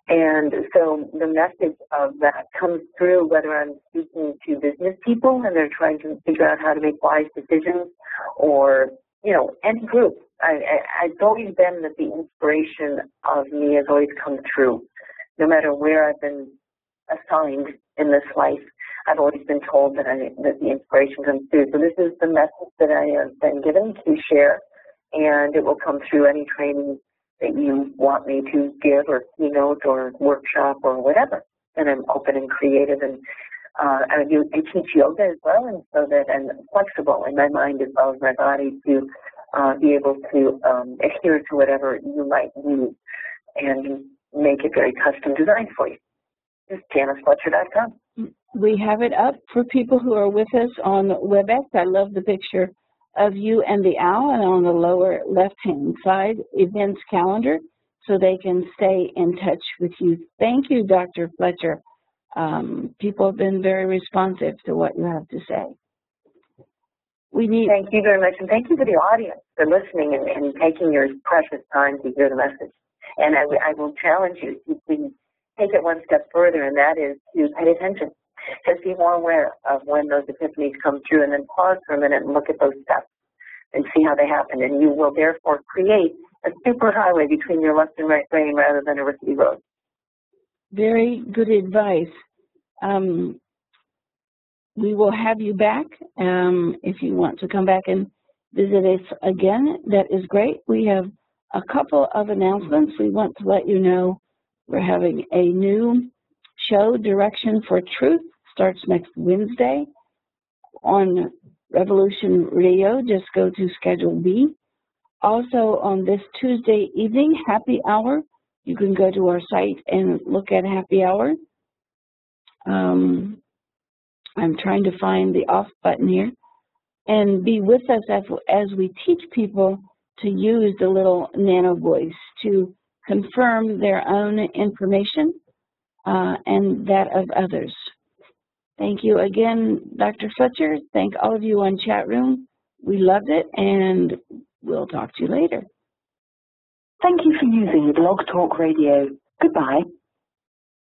[SPEAKER 2] And so the message of that comes through whether I'm speaking to business people and they're trying to figure out how to make wise decisions, or, you know, any group. I've always been that the inspiration of me has always come true. No matter where I've been assigned in this life, I've always been told that the inspiration comes through. So this is the message that I have been given to share, and it will come through any training that you want me to give or keynote or workshop or whatever. And I'm open and creative, and I teach yoga as well, and so that I'm flexible in my mind as well as my body to be able to adhere to whatever you might need and make it very custom designed for you. It's janicefletcher.com.
[SPEAKER 1] We have it up for people who are with us on WebEx. I love the picture of you and the owl, and on the lower left-hand side, events calendar, so they can stay in touch with you. Thank you, Dr. Fletcher. People have been very responsive to what you have to say. We need.
[SPEAKER 2] Thank you very much, and thank you to the audience for listening and taking your precious time to hear the message. And I will challenge you to please take it one step further, and that is to pay attention. Just be more aware of when those epiphanies come through, and then pause for a minute and look at those steps and see how they happen. And you will therefore create a superhighway between your left and right brain rather than a rickety road.
[SPEAKER 1] Very good advice. We will have you back if you want to come back and visit us again. That is great. We have a couple of announcements. We want to let you know we're having a new show, Direction for Truth, starts next Wednesday on Revolution Radio. Just go to Schedule B. Also on this Tuesday evening, Happy Hour. You can go to our site and look at Happy Hour. I'm trying to find the off button here. And be with us as we teach people to use the little nano voice to confirm their own information and that of others. Thank you again, Dr. Fletcher. Thank all of you on chat room. We loved it, and we'll talk to you later.
[SPEAKER 3] Thank you for using Blog Talk Radio. Goodbye.